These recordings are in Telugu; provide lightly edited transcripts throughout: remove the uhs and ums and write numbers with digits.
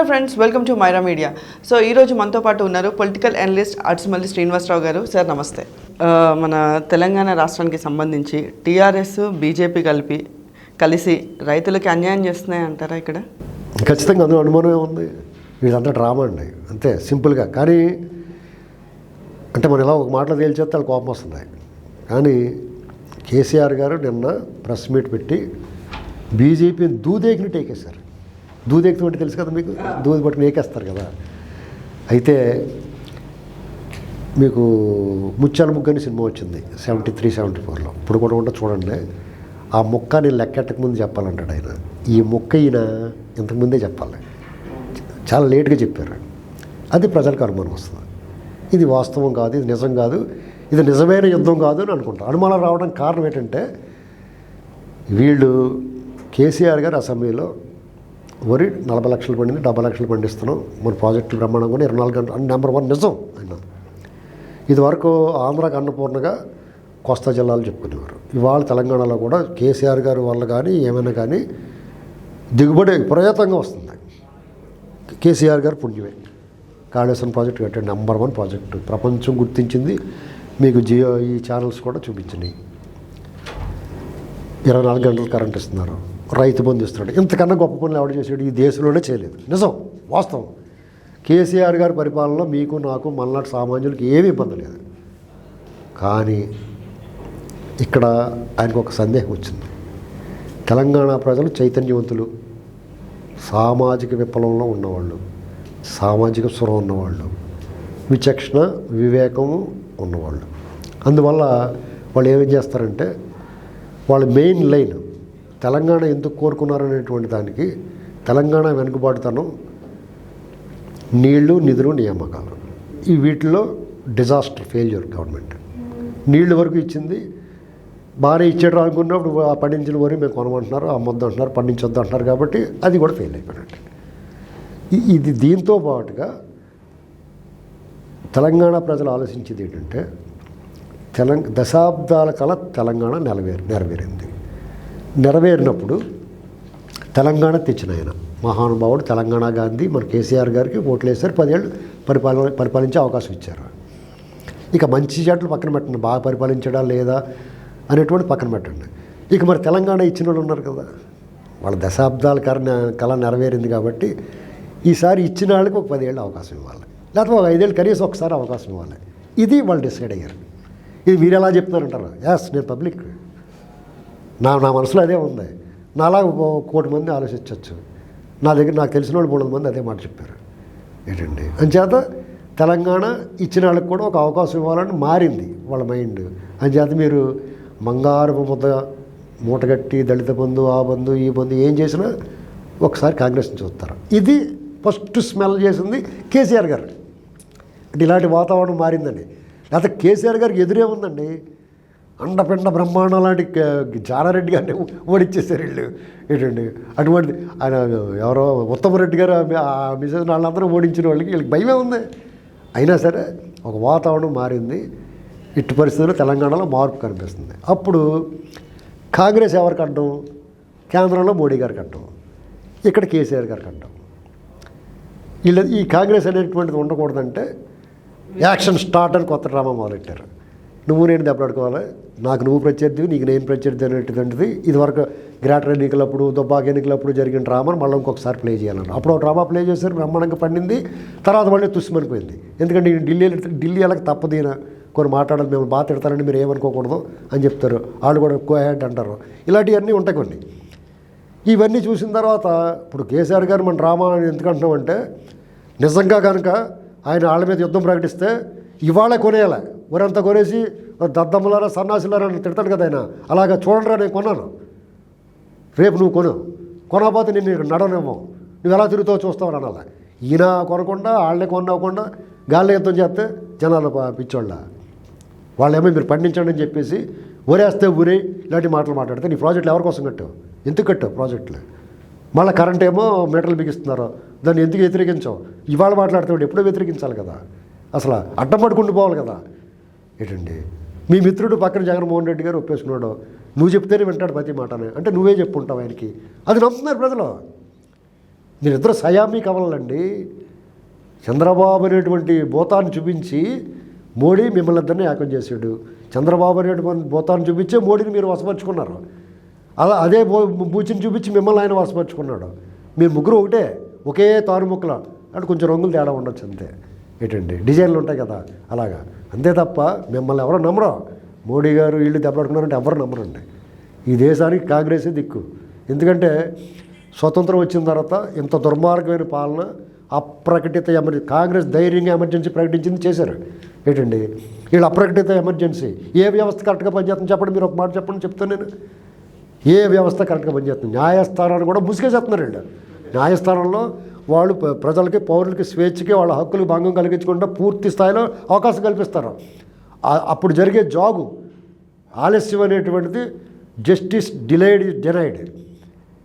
Friends, welcome to Maira Media. So ఈరోజు మనతో పాటు ఉన్నారు పొలిటికల్ అనలిస్ట్ అడ్స్మల్లి శ్రీనివాసరావు గారు. సార్ నమస్తే. మన తెలంగాణ రాష్ట్రానికి సంబంధించి టీఆర్ఎస్ బీజేపీ కలిసి రైతులకి అన్యాయం చేస్తున్నాయి అంటారా? ఇక్కడ ఖచ్చితంగా అందులో అనుమానమే ఉంది. వీళ్ళంతా డ్రామా అండి, అంతే సింపుల్గా. కానీ అంటే మనం ఇలా ఒక మాటలో తేల్చేస్తే వాళ్ళ కోపం వస్తుంది. కానీ కేసీఆర్ గారు నిన్న ప్రెస్ మీట్ పెట్టి బీజేపీని దూదేకిని టేకేశారు. దూదేకితో అంటే తెలుసు కదా మీకు, దూది పట్టుకుని ఏకేస్తారు కదా. అయితే మీకు ముత్యాల ముగ్గని సినిమా వచ్చింది 73, 74లో. ఇప్పుడు కూడా ఉంటే చూడండి. ఆ మొక్క నేను లెక్కెట్టక ముందు చెప్పాలంటాడు ఆయన. ఈ మొక్క ఈయన ఇంతకుముందే చెప్పాలి, చాలా లేట్గా చెప్పారు. అది ప్రజలకు అనుమానం వస్తుంది. ఇది వాస్తవం కాదు, ఇది నిజం కాదు, ఇది నిజమైన యుద్ధం కాదు అని అనుకుంటారు. అనుమానం రావడానికి కారణం ఏంటంటే వీళ్ళు కేసీఆర్ గారు అసెంబ్లీలో వరి 40 లక్షలు పండింది, 70 లక్షలు పండిస్తున్నాం, మన ప్రాజెక్టులు బ్రహ్మాండం కూడా 24 గంటలు నెంబర్ 1 నిజం ఆయన. ఇదివరకు ఆంధ్రాకి అన్నపూర్ణగా కోస్తా జిల్లాలు చెప్పుకునేవారు. ఇవాళ తెలంగాణలో కూడా కేసీఆర్ గారి వల్ల కానీ ఏమైనా కానీ దిగుబడి విపరీతంగా వస్తుంది. కేసీఆర్ గారు పుణ్యమే. కాళేశ్వరం ప్రాజెక్టు కట్టాడు, నెంబర్ 1 ప్రాజెక్టు, ప్రపంచం గుర్తించింది. మీకు జియో ఈ ఛానల్స్ కూడా చూపించినాయి. 24 గంటలు కరెంట్ ఇస్తున్నారు, రైతు బంధు ఇస్తున్నాడు. ఇంతకన్నా గొప్ప పనులు ఎవడు చేసాడు? ఈ దేశంలోనే చేయలేదు. నిజం, వాస్తవం. కేసీఆర్ గారి పరిపాలనలో మీకు నాకు మనలాంటి సామాన్యులకి ఏమీ ఇబ్బంది లేదు. కానీ ఇక్కడ ఆయనకు ఒక సందేహం వచ్చింది. తెలంగాణ ప్రజలు చైతన్యవంతులు, సామాజిక విప్లవంలో ఉన్నవాళ్ళు, సామాజిక స్వరం ఉన్నవాళ్ళు, విచక్షణ వివేకము ఉన్నవాళ్ళు. అందువల్ల వాళ్ళు ఏమేం చేస్తారంటే వాళ్ళ మెయిన్ లైన్ తెలంగాణ ఎందుకు కోరుకున్నారనేటువంటి దానికి తెలంగాణ వెనుకబాటుతనం, నీళ్లు, నిధులు, నియామకాలు, ఈ వీటిలో డిజాస్టర్ ఫెయిల్యూర్ గవర్నమెంట్. నీళ్లు వరకు ఇచ్చింది బాగానే ఇచ్చాడు అనుకున్నప్పుడు ఆ పండించిన వరకు మేము కొనమంటున్నారు, అమ్మొద్దు అంటున్నారు, పండించొద్దు అంటున్నారు. కాబట్టి అది కూడా ఫెయిల్ అయిపోయినట్టు. ఇది దీంతో పాటుగా తెలంగాణ ప్రజలు ఆలోచించేది ఏంటంటే దశాబ్దాల కల తెలంగాణ నెరవేరింది. నెరవేరినప్పుడు తెలంగాణ తెచ్చిన ఆయన మహానుభావుడు తెలంగాణ గాంధీ మన కేసీఆర్ గారికి ఓట్లు వేశారు. 10 ఏళ్ళు పరిపాలించే అవకాశం ఇచ్చారు. ఇక మంచి చెట్లు పక్కన పెట్టండి, బాగా పరిపాలించడా లేదా అనేటువంటి పక్కన పెట్టండి. ఇక మరి తెలంగాణ ఇచ్చిన వాళ్ళు ఉన్నారు కదా, వాళ్ళ దశాబ్దాల కళ నెరవేరింది. కాబట్టి ఈసారి ఇచ్చిన వాళ్ళకి ఒక 10 ఏళ్ళు అవకాశం ఇవ్వాలి, లేకపోతే ఒక 5 ఏళ్ళు కనీసం ఒకసారి అవకాశం ఇవ్వాలి. ఇది వాళ్ళు డిసైడ్ అయ్యారు. ఇది మీరు ఎలా చెప్తున్నారంటారు? యాస్, నేను పబ్లిక్, నా మనసులో అదే ఉంది. నాలాగా 1 కోటి మంది ఆలోచించవచ్చు. నాకు తెలిసిన వాళ్ళు 300 మంది అదే మాట చెప్పారు. ఏంటండి అంచేత తెలంగాణ ఇచ్చిన వాళ్ళకి కూడా ఒక అవకాశం ఇవ్వాలని మారింది వాళ్ళ మైండ్. అంచేత మీరు బంగారపు ముద్ద మూటగట్టి దళిత బంధు, ఆ బంధు, ఈ బంధు ఏం చేసినా ఒకసారి కాంగ్రెస్ని చూస్తారు. ఇది ఫస్ట్ స్మెల్ చేసింది కేసీఆర్ గారు. అంటే ఇలాంటి వాతావరణం మారిందండి. లేకపోతే కేసీఆర్ గారికి ఎదురే ఉందండి. అండపిండ బ్రహ్మాండం లాంటి జానారెడ్డి గారిని ఓడిచ్చేసారు వీళ్ళు. ఏంటండి అటువంటి ఆయన ఎవరో ఉత్తమరెడ్డి గారు ఆ మిసెస్ వాళ్ళందరూ ఓడించిన వాళ్ళకి వీళ్ళకి భయమే ఉంది. అయినా సరే ఒక వాతావరణం మారింది. ఇట్టి పరిస్థితుల్లో తెలంగాణలో మార్పు కనిపిస్తుంది. అప్పుడు కాంగ్రెస్ ఎవరికి అడ్డం? కేంద్రంలో మోడీ గారికి అడ్డం, ఇక్కడ కేసీఆర్ గారికి అడ్డం. ఈ కాంగ్రెస్ అనేటువంటిది ఉండకూడదంటే యాక్షన్ స్టార్ట్ అని కొత్త డ్రామా మొదలెట్టారు. నువ్వు నేను దెబ్బలాడుకోవాలి, నాకు నువ్వు ప్రత్యర్థి, నీకు నేను ప్రత్యర్థి అనేటువంటిది ఇదివరకు గ్రేటర్ ఎన్నికలప్పుడు, దుబ్బాక ఎన్నికలప్పుడు జరిగిన డ్రామాను మళ్ళీ ఇంకొకసారి ప్లే చేయాలన్నారు. అప్పుడు ఒక డ్రామా ప్లే చేశారు, బ్రహ్మాండంగా పండింది. తర్వాత మళ్ళీ తుస్సుమనిపోయింది. ఎందుకంటే ఢిల్లీ వాళ్ళకి తప్పదీన కొన్ని మాట్లాడాలి, మేము బాగా తిడతారని మీరు ఏమనుకోకూడదు అని చెప్తారు. వాళ్ళు కూడా గో హెడ్ అంటారు. ఇలాంటివన్నీ ఉంటాయి కొన్ని. ఇవన్నీ చూసిన తర్వాత ఇప్పుడు కేసీఆర్ గారు మన డ్రామా ఎందుకంటున్నామంటే నిజంగా కనుక ఆయన వాళ్ళ మీద యుద్ధం ప్రకటిస్తే ఇవాళ కొనేయాలి, ఊరంతా కొనేసి దద్దమ్మలారా సన్నాసులారా అని తిడతాడు కదా ఆయన. అలాగా చూడండిరా, నేను కొన్నాను, రేపు నువ్వు కొనకపోతే నేను నడవనేమో, నువ్వు ఎలా తిరుగుతావు చూస్తావు అనాలి. ఈయన కొనకుండా వాళ్ళే కొనకుండా గాలి యుద్ధం చేస్తే జనాలు పిచ్చోళ్ళ వాళ్ళేమో మీరు పండించండి అని చెప్పేసి ఊరేస్తే ఊరే ఇలాంటి మాటలు మాట్లాడితే నీ ప్రాజెక్టులు ఎవరి కోసం కట్టావు? ఎందుకు కట్టావు ప్రాజెక్టులు? మళ్ళీ కరెంట్ ఏమో మీటర్లు బిగిస్తున్నారు, దాన్ని ఎందుకు వ్యతిరేకించావు? ఇవాళ మాట్లాడుతాడు, ఎప్పుడో వ్యతిరేకించాలి కదా, అసలు అడ్డం పడుకుంటూ పోవాలి కదా. ఏంటండి మీ మిత్రుడు పక్కన జగన్మోహన్ రెడ్డి గారు ఒప్పేసుకున్నాడు, నువ్వు చెప్తేనే వింటాడు ప్రతి మాటనే, అంటే నువ్వే చెప్పుంటావు ఆయనకి. అది నమ్ముతున్నారు ప్రజలు. మీరిద్దరు సయామీ కవలండి. చంద్రబాబు అనేటువంటి భూతాన్ని చూపించి మోడీ మిమ్మల్ని ఇద్దరిని ఏకం చేశాడు. చంద్రబాబు అనేటువంటి భూతాన్ని చూపించే మోడీని మీరు వశపరుచుకున్నారు. అదే బూచిని చూపించి మిమ్మల్ని ఆయన వశపరుచుకున్నాడు. మీరు ముగ్గురు ఒకటే, ఒకే తారుముక్కల అంటే కొంచెం రంగులు తేడా ఉండొచ్చు అంతే. ఏంటండి డిజైన్లు ఉంటాయి కదా అలాగా, అంతే తప్ప మిమ్మల్ని ఎవరో నమ్మరు. మోడీ గారు వీళ్ళు దెబ్బలాడుకున్నారంటే ఎవరు నమ్మరండి. ఈ దేశానికి కాంగ్రెసే దిక్కు. ఎందుకంటే స్వతంత్రం వచ్చిన తర్వాత ఇంత దుర్మార్గమైన పాలన అప్రకటిత కాంగ్రెస్ ధైర్యంగా ఎమర్జెన్సీ ప్రకటించింది చేశారు. ఏంటండి వీళ్ళు అప్రకటిత ఎమర్జెన్సీ. ఏ వ్యవస్థ కరెక్ట్గా పనిచేస్తుంది చెప్పండి, మీరు ఒక మాట చెప్పండి చెప్తాను నేను. ఏ వ్యవస్థ కరెక్ట్గా పనిచేస్తుంది? న్యాయస్థానాన్ని కూడా ముసుగేసేస్తున్నారండి. న్యాయస్థానంలో వాళ్ళు ప్రజలకి పౌరులకి స్వేచ్ఛకి వాళ్ళ హక్కులకు భంగం కలిగించకుండా పూర్తి స్థాయిలో అవకాశం కల్పిస్తారు. అప్పుడు జరిగే జాగు ఆలస్యం అనేటువంటిది జస్టిస్ డిలైడ్ డెనైడ్.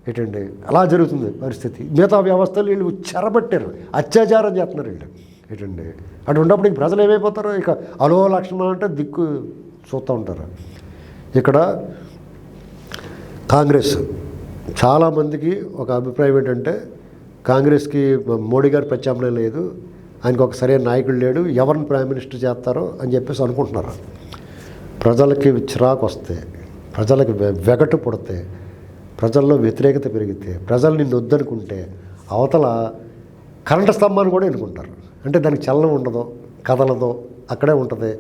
ఏంటండి అలా జరుగుతుంది పరిస్థితి. మిగతా వ్యవస్థలు వీళ్ళు చెరబట్టారు, అత్యాచారం చేస్తున్నారు వీళ్ళు. ఏంటండి అటు ఉన్నప్పుడు ఇంక ప్రజలు ఏమైపోతారు? ఇక అలో లక్ష్మణ అంటే దిక్కు చూస్తూ ఉంటారు. ఇక్కడ కాంగ్రెస్ చాలామందికి ఒక అభిప్రాయం ఏంటంటే కాంగ్రెస్కి మోడీ గారు ప్రత్యామ్నాయం లేదు, ఆయనకు ఒక సరైన నాయకుడు లేడు, ఎవరిని ప్రైమ్ మినిస్టర్ చేస్తారో అని చెప్పేసి అనుకుంటున్నారు. ప్రజలకి చిరాకు వస్తే, ప్రజలకి వెగటు పుడితే, ప్రజల్లో వ్యతిరేకత పెరిగితే, ప్రజలు నిన్ను వద్దనుకుంటే అవతల కరెంటు స్తంభాన్ని కూడా ఎన్నుకుంటారు. అంటే దానికి చలనం ఉండదు, కదలదో, అక్కడే ఉంటుంది.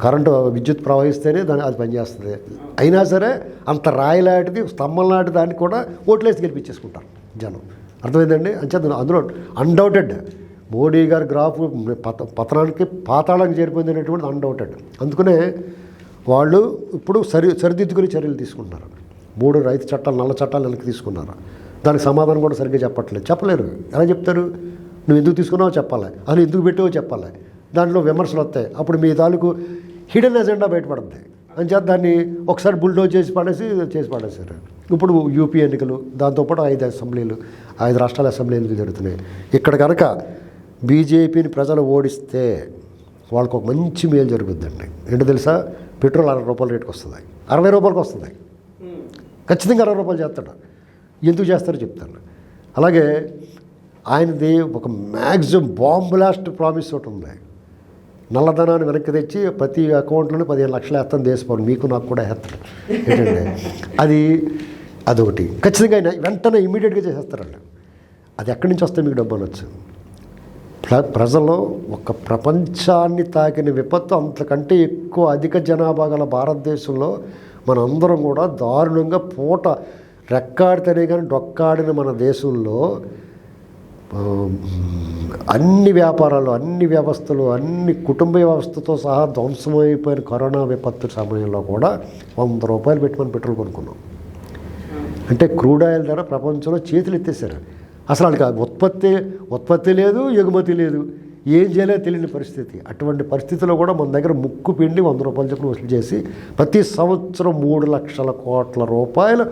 కరెంటు విద్యుత్ ప్రవహిస్తేనే అది పనిచేస్తుంది. అయినా సరే అంత రాయి లాంటిది స్తంభం లాంటి దాన్ని కూడా ఓట్లేసి గెలిపించేసుకుంటారు జనం. అర్థమైందండి? అంచేత అందులో అన్డౌటెడ్ మోడీ గారి గ్రాఫ్ పతనానికి పాతాళానికి చేరిపోయింది అనేటువంటిది అన్డౌటెడ్. అందుకనే వాళ్ళు ఇప్పుడు సరిదిద్దుకునే చర్యలు తీసుకుంటున్నారు. 3 రైతు చట్టాలు, నల్ల చట్టాలు వెనక్కి తీసుకున్నారు. దానికి సమాధానం కూడా సరిగ్గా చెప్పలేరు. ఎలా చెప్తారు? నువ్వు ఎందుకు తీసుకున్నావో చెప్పాలి, అని ఎందుకు పెట్టావో చెప్పాలి. దాంట్లో విమర్శలు వస్తాయి. అప్పుడు మీ తాలూకు హిడెన్ ఎజెండా బయటపడుతుంది. అని చేత దాన్ని ఒకసారి బుల్డోజ్ చేసి పడేశారు. ఇప్పుడు యూపీ ఎన్నికలు, దాంతోపాటు 5 రాష్ట్రాల అసెంబ్లీ ఎన్నికలు జరుగుతున్నాయి. ఇక్కడ కనుక బీజేపీని ప్రజలు ఓడిస్తే వాళ్ళకు ఒక మంచి మేలు జరుగుద్దండి. ఏంటో తెలుసా? పెట్రోల్ 60 రూపాయల రేటుకి వస్తుంది, 60 రూపాయలకి వస్తుంది. ఖచ్చితంగా 60 రూపాయలు చేస్తాడు. ఎందుకు చేస్తారో చెప్తాను. అలాగే ఆయనది ఒక మ్యాక్సిమం బాంబ్ బ్లాస్ట్ ప్రామిస్ ఒకటి ఉంది. నల్లధనాన్ని వెనక్కి తెచ్చి ప్రతి అకౌంట్లోనే 15 లక్షలు వేస్తాను దేశపౌరులు, మీకు నాకు కూడా వేస్తాడు. ఏంటంటే అదొకటి ఖచ్చితంగా ఆయన వెంటనే ఇమీడియట్గా చేసేస్తారండి. అది ఎక్కడి నుంచి వస్తే మీకు డబ్బు అనొచ్చు. ప్రజలు ఒక ప్రపంచాన్ని తాకిన విపత్తు, అంతకంటే ఎక్కువ అధిక జనాభా గల భారతదేశంలో మనందరం కూడా దారుణంగా పూట రెక్కాడితేనే కానీ డొక్కాడిన మన దేశంలో అన్ని వ్యాపారాలు, అన్ని వ్యవస్థలు, అన్ని కుటుంబ వ్యవస్థతో సహా ధ్వంసమైపోయిన కరోనా విపత్తు సమయంలో కూడా 100 రూపాయలు పెట్టి మనం పెట్రోల్ కొనుక్కున్నాం. అంటే క్రూడ్ ఆయిల్ ధర ప్రపంచంలో చేతులు ఎత్తేసారు. అసలు వాళ్ళకి ఉత్పత్తి లేదు, ఎగుమతి లేదు, ఏం చేయలేదో తెలియని పరిస్థితి. అటువంటి పరిస్థితిలో కూడా మన దగ్గర ముక్కు పిండి 100 రూపాయలు చొప్పున వసూలు చేసి ప్రతి సంవత్సరం 3 లక్షల కోట్ల రూపాయలు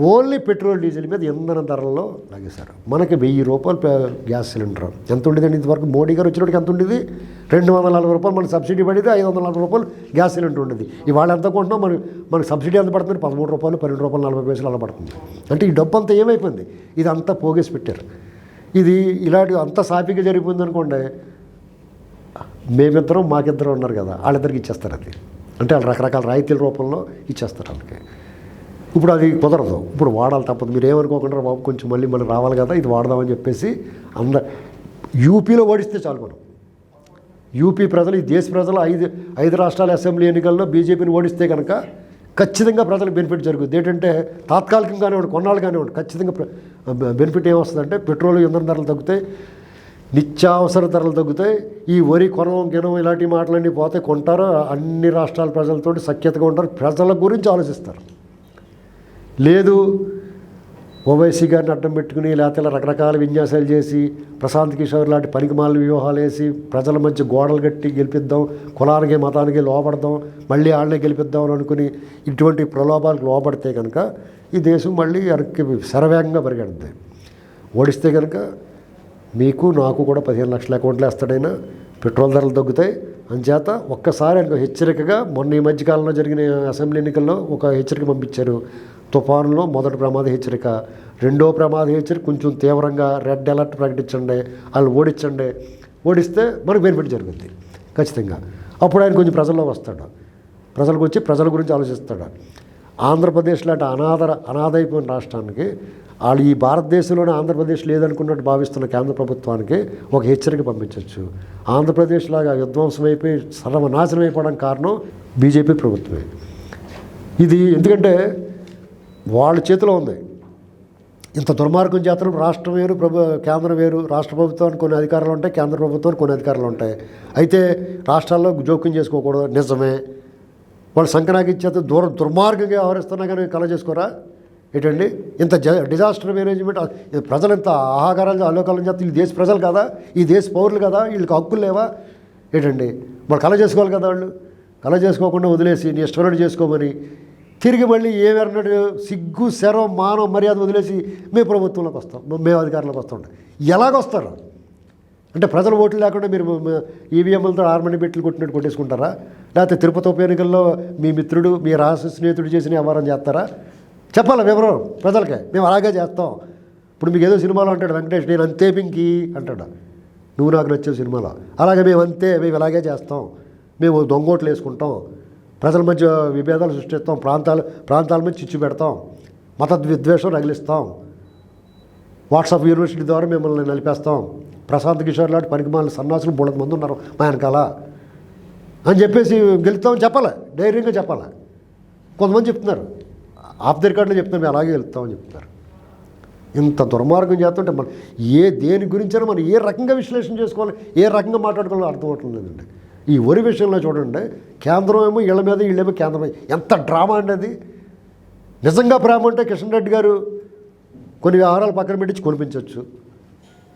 ఓన్లీ పెట్రోల్ డీజిల్ మీద ఇంధన ధరల్లో లాగేశారు. మనకి 1000 రూపాయలు గ్యాస్ సిలిండర్ ఎంత ఉండేదండి ఇంతవరకు? మోడీ గారు వచ్చినప్పటికి ఎంత ఉండేది? 240 రూపాయలు మనకి సబ్సిడీ పడేది, 540 రూపాయలు గ్యాస్ సిలిండర్ ఉండేది. ఇవాళ ఎంత కొంటున్నాం? మనకి సబ్సిడీ ఎంత పడుతుంది? 13 రూపాయలు, 12 రూపాయలు 40 పైసలు అలా పడుతుంది. అంటే ఈ డబ్బు అంతా ఏమైపోయింది? ఇది అంతా పోగేసి పెట్టారు. ఇది ఇలాంటి అంత సాఫీగా జరిగిపోయింది అనుకోండి, మేమిద్దరం మాకిద్దరం ఉన్నారు కదా, వాళ్ళిద్దరికి ఇచ్చేస్తారు. అది అంటే వాళ్ళు రకరకాల రాయితీల రూపంలో ఇచ్చేస్తారు వాళ్ళకి. ఇప్పుడు అది కుదరదు. ఇప్పుడు వాడాలి తప్పదు. మీరు ఏమనుకోకుండా బాబు కొంచెం మళ్ళీ రావాలి కదా, ఇది వాడదామని చెప్పేసి యూపీలో ఓడిస్తే చాలు. మనం యూపీ ప్రజలు, ఈ దేశ ప్రజలు 5 రాష్ట్రాల అసెంబ్లీ ఎన్నికల్లో బీజేపీని ఓడిస్తే కనుక ఖచ్చితంగా ప్రజలకు బెనిఫిట్ జరుగుతుంది. ఏంటంటే తాత్కాలికంగానే ఉండి, కొన్నాళ్ళుగానే ఉండి ఖచ్చితంగా బెనిఫిట్ ఏమొస్తుందంటే పెట్రోల్, ఇంధన ధరలు తగ్గుతాయి, నిత్యావసర ధరలు తగ్గుతాయి. ఈ వరి గినం ఇలాంటి మాటలన్నీ పోతే కొంటారు. అన్ని రాష్ట్రాల ప్రజలతో సఖ్యతగా ఉంటారు, ప్రజల గురించి ఆలోచిస్తారు. లేదు ఓవైసీ గారిని అడ్డం పెట్టుకుని లేకపోతే రకరకాల విన్యాసాలు చేసి ప్రశాంత్ కిషోర్ లాంటి పనికిమాలిన వ్యూహాలు వేసి ప్రజల మధ్య గోడలు కట్టి గెలిపిద్దాం, కులానికి మతానికి లోపడదాం, మళ్ళీ వాళ్ళనే గెలిపిద్దాం అని అనుకుని ఇటువంటి ప్రలోభాలకు లోపడితే కనుక ఈ దేశం మళ్ళీ వెనక్కి శరవేగంగా పరిగెడుతుంది. ఓడిస్తే కనుక మీకు నాకు కూడా 15 లక్షల అకౌంట్లు వేస్తాడైనా, పెట్రోల్ ధరలు తగ్గుతాయి. అంచేత ఒక్కసారి హెచ్చరికగా మొన్న ఈ మధ్యకాలంలో జరిగిన అసెంబ్లీ ఎన్నికల్లో ఒక హెచ్చరిక పంపించారు. తుఫానులో మొదటి ప్రమాద హెచ్చరిక, రెండో ప్రమాద హెచ్చరిక కొంచెం తీవ్రంగా రెడ్ అలర్ట్ ప్రకటించండి, వాళ్ళు ఓడిస్తే మనకు బెనిఫిట్ జరుగుద్ది ఖచ్చితంగా. అప్పుడు ఆయన కొంచెం ప్రజల్లోకి వస్తాడు, ప్రజలకు వచ్చి ప్రజల గురించి ఆలోచిస్తాడు. ఆంధ్రప్రదేశ్ లాంటి అనాథైపోయిన రాష్ట్రానికి వాళ్ళు ఈ భారతదేశంలోనే ఆంధ్రప్రదేశ్ లేదనుకున్నట్టు భావిస్తున్న కేంద్ర ప్రభుత్వానికి ఒక హెచ్చరిక పంపించవచ్చు. ఆంధ్రప్రదేశ్ లాగా విధ్వంసమైపోయి సర్వనాశనం అయిపోవడం కారణం బీజేపీ ప్రభుత్వమే. ఇది ఎందుకంటే వాళ్ళ చేతిలో ఉంది. ఇంత దుర్మార్గం చేతనం రాష్ట్రం వేరు, కేంద్రం వేరు. రాష్ట్ర ప్రభుత్వానికి కొన్ని అధికారాలు ఉంటాయి, కేంద్ర ప్రభుత్వానికి కొన్ని అధికారాలు ఉంటాయి. అయితే రాష్ట్రాల్లో జోక్యం చేసుకోకూడదు, నిజమే. వాళ్ళు సంకనాకి ఇచ్చేత దుర్మార్గంగా వ్యవహరిస్తున్నా కానీ కల చేసుకోరా ఏంటండి? ఇంత డిజాస్టర్ మేనేజ్మెంట్, ప్రజలు ఇంత ఆహాకారాలు అలోకాలం చేస్తే వీళ్ళు దేశ ప్రజలు కదా, ఈ దేశ పౌరులు కదా, వీళ్ళకి హక్కులు లేవా ఏంటండి? వాళ్ళు కల చేసుకోవాలి కదా. వాళ్ళు కల చేసుకోకుండా వదిలేసి నీ ఇష్టమైనట్టు చేసుకోమని తిరిగి మళ్ళీ ఏమన్నట్టు సిగ్గు శరం మానవ మర్యాద వదిలేసి మేము ప్రభుత్వంలోకి వస్తాం, మేము అధికారంలోకి వస్తాం. ఎలాగొస్తారు అంటే ప్రజల ఓట్లు లేకుండా మీరు ఈవీఎంలతో ఆర్మనీ బెట్లు కొట్టినట్టు కొట్టేసుకుంటారా? లేకపోతే తిరుపతి ఉప ఎన్నికల్లో మీ మిత్రుడు, మీ రహస్య స్నేహితుడు చేసిన వ్యవహారం చేస్తారా? చెప్పాలి వివరం ప్రజలకే. మేము అలాగే చేస్తాం. ఇప్పుడు మీకు ఏదో సినిమాలో అంటాడు వెంకటేష్, నేను అంతే పింకి అంటాడు, నువ్వు నాకు నచ్చే సినిమాలో. అలాగే మేము అంతే, మేము ఇలాగే చేస్తాం, మేము దొంగోట్లు వేసుకుంటాం, ప్రజల మధ్య విభేదాలు సృష్టిస్తాం, ప్రాంతాల మధ్య చిచ్చు పెడతాం, మత విద్వేషం రగిలిస్తాం, వాట్సాప్ యూనివర్సిటీ ద్వారా మిమ్మల్ని నలిపేస్తాం, ప్రశాంత్ కిషోర్ లాంటి పనికిమాల సన్నాసులు బోళ్ళ మంది ఉన్నారు మా వెనకాల అని చెప్పేసి గెలుస్తామని చెప్పాలి, ధైర్యంగా చెప్పాలి. కొంతమంది చెప్తున్నారు, ఆఫ్ ది రికార్డులో చెప్తున్నారు, మేము అలాగే వెళ్తామని చెప్తున్నారు. ఇంత దుర్మార్గం చేస్తుంటే మనం దేని గురించైనా మనం ఏ రకంగా విశ్లేషణ చేసుకోవాలి, ఏ రకంగా మాట్లాడుకోవాలో అర్థం అవటం లేదండి. ఈ వరి విషయంలో చూడండి, కేంద్రం ఏమో ఇళ్ళ మీద, వీళ్ళేమో కేంద్రం. ఎంత డ్రామా అండి అది. నిజంగా ప్రేమ అంటే కిషన్ రెడ్డి గారు కొన్ని వ్యవహారాలు పక్కన పెట్టించి కొనిపించవచ్చు,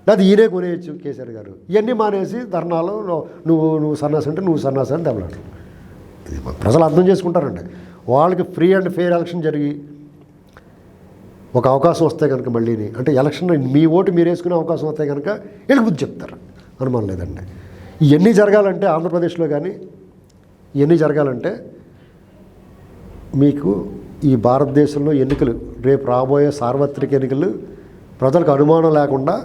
లేదా ఈయనే కొనేయచ్చు కేసీఆర్ గారు. ఇవన్నీ మానేసి ధర్నాలు నువ్వు సన్నాసి అంటే నువ్వు సన్నాసి అని దెబ్బలాడు. ఇది ప్రజలు అర్థం చేసుకుంటారండి. వాళ్ళకి ఫ్రీ అండ్ ఫెయిర్ ఎలక్షన్ జరిగి ఒక అవకాశం వస్తే కనుక మళ్ళీని అంటే ఎలక్షన్ మీ ఓటు మీరు వేసుకునే అవకాశం వస్తే కనుక వీళ్ళు బుద్ధి చెప్తారు, అనుమానం లేదండి. ఇవన్నీ జరగాలంటే ఆంధ్రప్రదేశ్లో కానీ ఇవన్నీ జరగాలంటే మీకు ఈ భారతదేశంలో ఎన్నికలు, రేపు రాబోయే సార్వత్రిక ఎన్నికలు ప్రజలకు అనుమానం లేకుండా,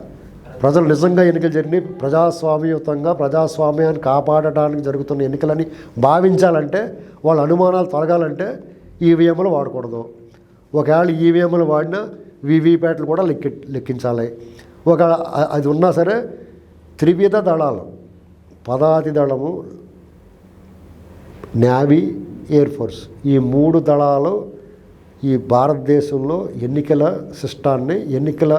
ప్రజలు నిజంగా ఎన్నికలు జరిగినాయి, ప్రజాస్వామ్యయుతంగా ప్రజాస్వామ్యాన్ని కాపాడటానికి జరుగుతున్న ఎన్నికలని భావించాలంటే, వాళ్ళ అనుమానాలు తొలగాలంటే ఈవీఎంలు వాడకూడదు. ఒకవేళ ఈవీఎంలు వాడినా వీవీప్యాట్లు కూడా లెక్కించాలి. ఒక అది ఉన్నా సరే త్రివిధ దళాలు, పదాతి దళము, నేవీ, ఎయిర్ ఫోర్స్, ఈ 3 దళాలు ఈ భారతదేశంలో ఎన్నికల సిస్టాన్ని, ఎన్నికల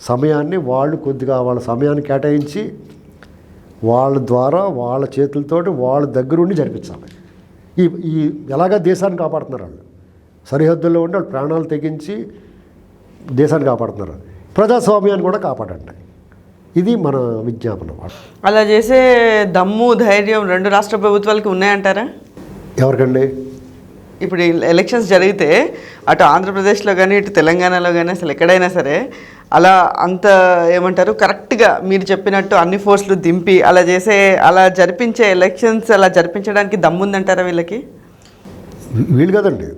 సమయాన్ని వాళ్ళు కొద్దిగా వాళ్ళ సమయాన్ని కేటాయించి వాళ్ళ ద్వారా వాళ్ళ చేతులతోటి వాళ్ళ దగ్గరుండి జరిపించాలి. ఈ ఎలాగా దేశాన్ని కాపాడుతున్నారు వాళ్ళు, సరిహద్దుల్లో ఉండి వాళ్ళు ప్రాణాలు తెగించి దేశాన్ని కాపాడుతున్నారు. ప్రజాస్వామ్యాన్ని కూడా కాపాడండి, ఇది మన విజ్ఞాపన. అలా చేసే దమ్ము, ధైర్యం 2 రాష్ట్ర ప్రభుత్వాలకి ఉన్నాయంటారా? ఎవరికండి? ఇప్పుడు ఎలక్షన్స్ జరిగితే అటు ఆంధ్రప్రదేశ్లో కానీ ఇటు తెలంగాణలో కానీ అసలు ఎక్కడైనా సరే అలా అంత ఏమంటారు కరెక్ట్గా మీరు చెప్పినట్టు అన్ని ఫోర్స్లు దింపి అలా జరిపించే ఎలక్షన్స్ అలా జరిపించడానికి దమ్ముందంటారా వీళ్ళకి? వీళ్ళు కదండి.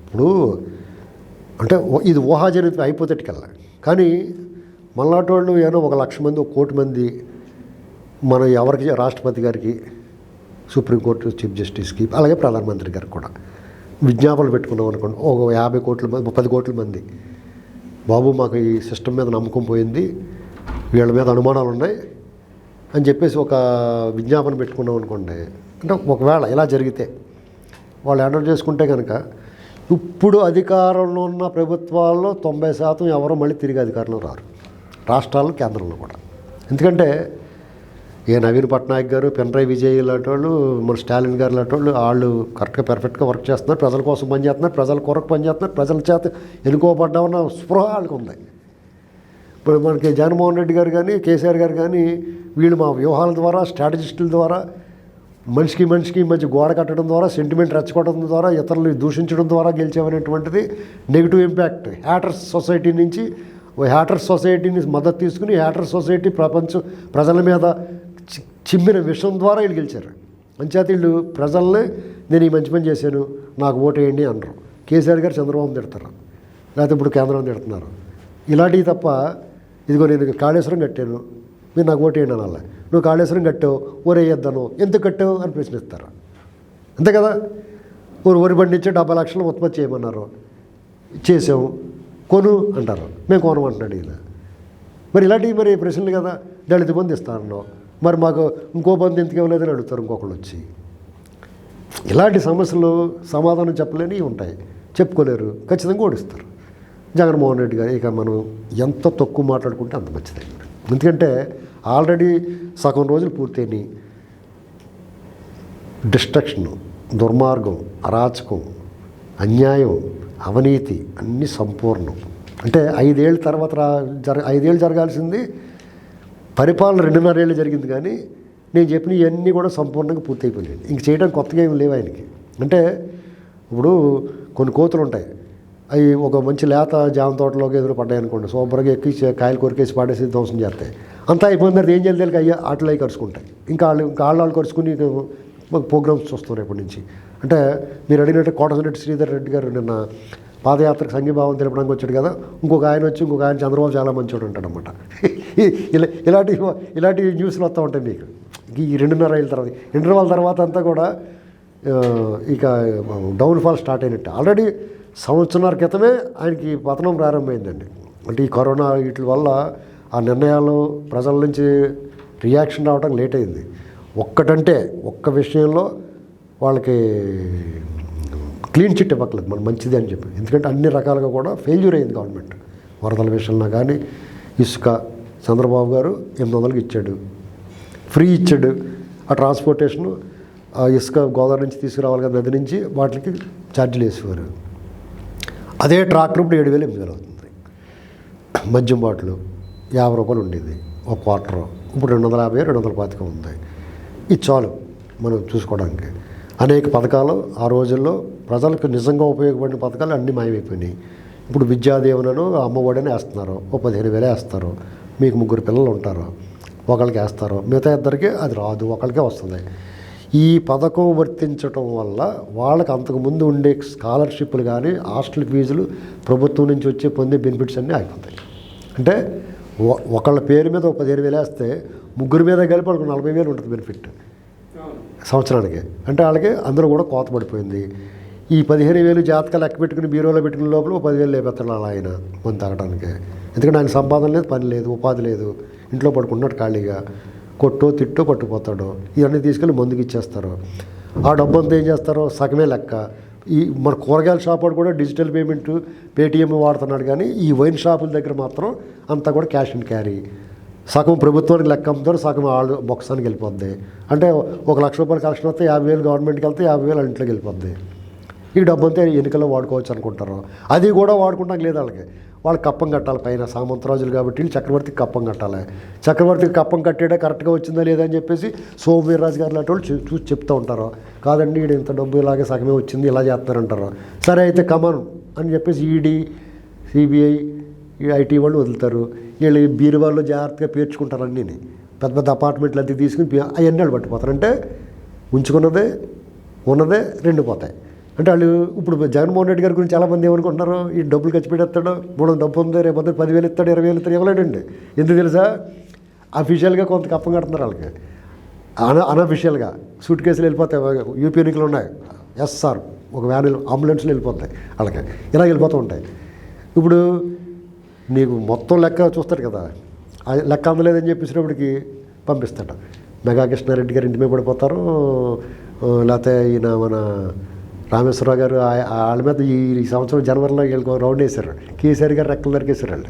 ఇప్పుడు అంటే ఇది ఊహాజనిత హైపోథెటికల్. కానీ మనలాంటి వాళ్ళు ఏదో 1,00,000 మంది, 1,00,00,000 మంది మన ఎవరికి, రాష్ట్రపతి గారికి, సుప్రీంకోర్టు చీఫ్ జస్టిస్కి, అలాగే ప్రధానమంత్రి గారికి కూడా విజ్ఞాపనలు పెట్టుకున్నాం అనుకోండి. ఒక 50 కోట్ల మంది, 10 కోట్ల మంది, బాబు మాకు ఈ సిస్టమ్ మీద నమ్మకం పోయింది, వీళ్ళ మీద అనుమానాలు ఉన్నాయి అని చెప్పేసి ఒక విజ్ఞాపన పెట్టుకున్నాం అనుకోండి. అంటే ఒకవేళ ఇలా జరిగితే వాళ్ళు ఆర్డర్ చేసుకుంటే కనుక ఇప్పుడు అధికారంలో ఉన్న ప్రభుత్వాల్లో 90% ఎవరో మళ్ళీ తిరిగి అధికారంలో రారు, రాష్ట్రాల్లో, కేంద్రంలో కూడా. ఎందుకంటే నవీన్ పట్నాయక్ గారు, పినరయ్ విజయ్ లాంటి వాళ్ళు, మన స్టాలిన్ గారు లాంటి వాళ్ళు కరెక్ట్గా పర్ఫెక్ట్గా వర్క్ చేస్తున్నారు, ప్రజల కోసం పనిచేస్తున్నారు, ప్రజల కొరకు పనిచేస్తున్నారు, ప్రజల చేత ఎన్నుకోబడ్డామన్న స్పృహ వాళ్ళకి ఉంది. ఇప్పుడు మనకి జగన్మోహన్ రెడ్డి గారు కానీ, కేసీఆర్ గారు కానీ, వీళ్ళు మా వ్యూహాల ద్వారా, స్ట్రాటజిస్టుల ద్వారా, మనిషికి మధ్య గోడ కట్టడం ద్వారా, సెంటిమెంట్ రెచ్చగొట్టడం ద్వారా, ఇతరులు దూషించడం ద్వారా గెలిచామనేటువంటిది నెగిటివ్ ఇంపాక్ట్. హ్యాటర్స్ సొసైటీ నుంచి హ్యాటర్స్ సొసైటీని మద్దతు తీసుకుని హ్యాటర్స్ సొసైటీ ప్రజల మీద చిమ్మిన విషయం ద్వారా వీళ్ళు గెలిచారు. అంచేత వీళ్ళు ప్రజల్ని నేను ఈ మంచి పని చేశాను నాకు ఓటేయండి అనరు. కేసీఆర్ గారు చంద్రబాబు తిడతారు, లేకపోతే ఇప్పుడు కేంద్రం తిడుతున్నారు. ఇలాంటివి తప్ప ఇదిగో నేను కాళేశ్వరం కట్టాను, మీరు నాకు ఓటు వేయండి అనాలి. నువ్వు కాళేశ్వరం కట్టావు, ఊరేయొద్దను, ఎందుకు కట్టావు అని ప్రశ్నిస్తారు. అంతే కదా. వరి పండించే 70 లక్షలు ఉత్పత్తి చేయమన్నారు, చేసాము, కొను అంటారు, మేము కొనమంటున్నాడు ఈయన. మరి ఇలాంటివి మరి ప్రశ్నలు కదా. దళిత బంధు ఇస్తానన్నావు, మరి మాకు ఇంకో బంధు ఎందుకు ఇవ్వలేదని అడుగుతారు ఇంకొకళ్ళు వచ్చి. ఇలాంటి సమస్యలు సమాధానం చెప్పలేనివి ఉంటాయి, చెప్పుకోలేరు, ఖచ్చితంగా ఓడిస్తారు జగన్మోహన్ రెడ్డి గారు. ఇక మనం ఎంత తక్కువ మాట్లాడుకుంటే అంత మంచిది. ఎందుకంటే ఆల్రెడీ సగం రోజులు పూర్తయినాయి. డిస్ట్రక్షను, దుర్మార్గం, అరాచకం, అన్యాయం, అవినీతి అన్నీ సంపూర్ణం. అంటే 5 ఏళ్ళ తర్వాత 5 ఏళ్ళు జరగాల్సింది పరిపాలన 2.5 ఏళ్ళు జరిగింది. కానీ నేను చెప్పిన ఇవన్నీ కూడా సంపూర్ణంగా పూర్తయిపోయాయి. ఇంక చేయడానికి కొత్తగా ఏమి లేవు ఆయనకి. అంటే ఇప్పుడు కొన్ని కోతులు ఉంటాయి, అవి ఒక మంచి లేత జామ తోటలోకి ఎదురు పడ్డాయి అనుకోండి, శుభ్రంగా ఎక్కి కాయలు కొరికేసి పాడేసి ధ్వంసం చేస్తాయి. అంతా అయిపోయిన తర్వాత ఏం చేయాలి, అయ్యా ఆటలు అవి కరుచుకుంటాయి. ఇంకా వాళ్ళు కరుచుకుని ప్రోగ్రామ్స్ చూస్తున్నారు ఇప్పటి నుంచి. అంటే మీరు అడిగినట్టు కోటమిరెడ్డి శ్రీధర్ రెడ్డి గారు నిన్న పాదయాత్రకు సంఘీభావం తెలపడానికి వచ్చాడు కదా, ఇంకొక ఆయన చంద్రబాబు చాలా మంచివాడు అంటాడు అనమాట. ఇలాంటి న్యూస్లు వస్తూ ఉంటాయి మీకు. ఈ 2.5 ఏళ్ళ తర్వాత, ఇంటర్వాల్ తర్వాత అంతా కూడా ఇక డౌన్ఫాల్ స్టార్ట్ అయినట్టు. ఆల్రెడీ సంవత్సరాల క్రితమే ఆయనకి పతనం ప్రారంభమైందండి. అంటే ఈ కరోనా వీటి వల్ల ఆ నిర్ణయాలు ప్రజల నుంచి రియాక్షన్ రావడం లేట్ అయింది. ఒక్క విషయంలో వాళ్ళకి క్లీన్ చిట్ ఇవ్వట్లేదు మనం మంచిది అని చెప్పి. ఎందుకంటే అన్ని రకాలుగా కూడా ఫెయిల్యూర్ అయింది గవర్నమెంట్. వరదల విషయంలో కానీ ఇసుక చంద్రబాబు గారు 800కి ఇచ్చాడు, ఫ్రీ ఇచ్చాడు. ఆ ట్రాన్స్పోర్టేషను ఇసుక గోదావరి నుంచి తీసుకురావాలి కదా నది నుంచి, వాటికి ఛార్జీలు వేసేవారు. అదే ట్రాక్టర్ ఇప్పుడు 7,000-8,000 అవుతుంది. మద్యం బాటిల్ 50 రూపాయలు ఉండేది ఒక క్వార్టర్, ఇప్పుడు 250-225 ఉంది. ఇది చాలు మనం చూసుకోవడానికి. అనేక పథకాలు ఆ రోజుల్లో ప్రజలకు నిజంగా ఉపయోగపడిన పథకాలు అన్నీ మాయమైపోయినాయి. ఇప్పుడు విద్యాదీవెనను అమ్మఒడని వేస్తున్నారు, 15,000 వేస్తారు. మీకు 3 పిల్లలు ఉంటారు, ఒకళ్ళకి వేస్తారు, మిగతా ఇద్దరికి అది రాదు, ఒకళ్ళకే వస్తుంది. ఈ పథకం వర్తించడం వల్ల వాళ్ళకి అంతకుముందు ఉండే స్కాలర్షిప్లు కానీ హాస్టల్ ఫీజులు ప్రభుత్వం నుంచి వచ్చే పొందే బెనిఫిట్స్ అన్నీ అయిపోతాయి. అంటే ఒకళ్ళ పేరు మీద 15,000 వేస్తే 3 మీద కలిపి వాళ్ళకి 40,000 ఉంటుంది బెనిఫిట్ సంవత్సరానికి. అంటే వాళ్ళకి అందరూ కూడా కోత పడిపోయింది. ఈ 15,000 జాతకాలు లెక్క పెట్టుకుని బీరోలో పెట్టుకునే లోపల 10,000 లేపెత్తాడు అలా ఆయన మంది తాగడానికి. ఎందుకంటే ఆయన సంపాదన లేదు, పని లేదు, ఉపాధి లేదు, ఇంట్లో పడుకున్నాడు ఖాళీగా. కొట్టో తిట్టో పట్టుకుపోతాడు. ఇవన్నీ తీసుకెళ్ళి మందుకి ఇచ్చేస్తారు. ఆ డబ్బు అంతా ఏం చేస్తారో సగమే లెక్క. ఈ మన కూరగాయల షాప్ వాడు కూడా డిజిటల్ పేమెంట్ పేటీఎం వాడుతున్నాడు, కానీ ఈ వైన్ షాపుల దగ్గర మాత్రం అంతా కూడా క్యాష్ అండ్ క్యారీ. సగం ప్రభుత్వానికి లెక్క అమ్ముతారు, సగం వాళ్ళు బొక్కసానికి వెళ్ళిపోద్ది. అంటే 1 లక్ష రూపాయలు కలెక్షన్ వస్తే 50,000 గవర్నమెంట్కి వెళ్తే 50,000 ఇంట్లోకి వెళ్ళిపోద్ది. ఈ డబ్బు అంతా ఎన్నికల్లో వాడుకోవచ్చు అనుకుంటారు. అది కూడా వాడుకుంటానికి లేదు వాళ్ళకి కప్పం కట్టాలి. పైన సామంతరాజులు కాబట్టి వీళ్ళు చక్రవర్తికి కప్పం కట్టాలి. చక్రవర్తికి కప్పం కట్టేడా కరెక్ట్గా వచ్చిందా లేదా అని చెప్పేసి సోమవీర్రాజు గారు లాంటి వాళ్ళు చూసి చెప్తూ ఉంటారు. కాదండి వీడు ఇంత డబ్బు ఇలాగే సగమే వచ్చింది, ఇలా చేస్తారంటారు. సరే అయితే కమన్ అని చెప్పేసి ఈడీ, సిబిఐ, ఐటీ వాళ్ళు వదులుతారు. వీళ్ళు బీరువాళ్ళు జాగ్రత్తగా పేర్చుకుంటారు అన్నీ. పెద్ద పెద్ద అపార్ట్మెంట్లు అది తీసుకుని అవన్నీ వాళ్ళు పట్టిపోతారు. అంటే ఉంచుకున్నదే ఉన్నదే 2 పోతాయి. అంటే వాళ్ళు ఇప్పుడు జగన్మోహన్ రెడ్డి గారి గురించి చాలామంది ఏమనుకుంటున్నారు, ఈ డబ్బులు ఖర్చు పెట్టేస్తాడు, 300 డబ్బు ఉంది, రేపు 10,000 ఇస్తాడు, 20,000 ఇస్తాడు, ఇవ్వలేడండి. ఎందుకు తెలుసా, అఫీషియల్గా కొంత కప్పం కడుతున్నారు వాళ్ళకి. అనఫిషియల్గా సూట్ కేసులు వెళ్ళిపోతాయి. యూపీ ఎన్నికలు ఉన్నాయి, ఎస్ఆర్ ఒక వ్యాన్ అంబులెన్స్లో వెళ్ళిపోతాయి వాళ్ళకి, ఇలా వెళ్ళిపోతూ ఉంటాయి. ఇప్పుడు నీకు మొత్తం లెక్క చూస్తాడు కదా, ఆ లెక్క అందలేదని చెప్పేసినప్పటికి పంపిస్తాడు. మెగా కృష్ణారెడ్డి గారు ఇంటి మీద పడిపోతారు, లేకపోతే ఈయన మన రామేశ్వరరావు గారు వాళ్ళ మీద ఈ సంవత్సరం జనవరిలో వీళ్ళకి రౌండ్ వేశారు. కేసీఆర్ గారు రెక్కలు నరికేశారు వాళ్ళు.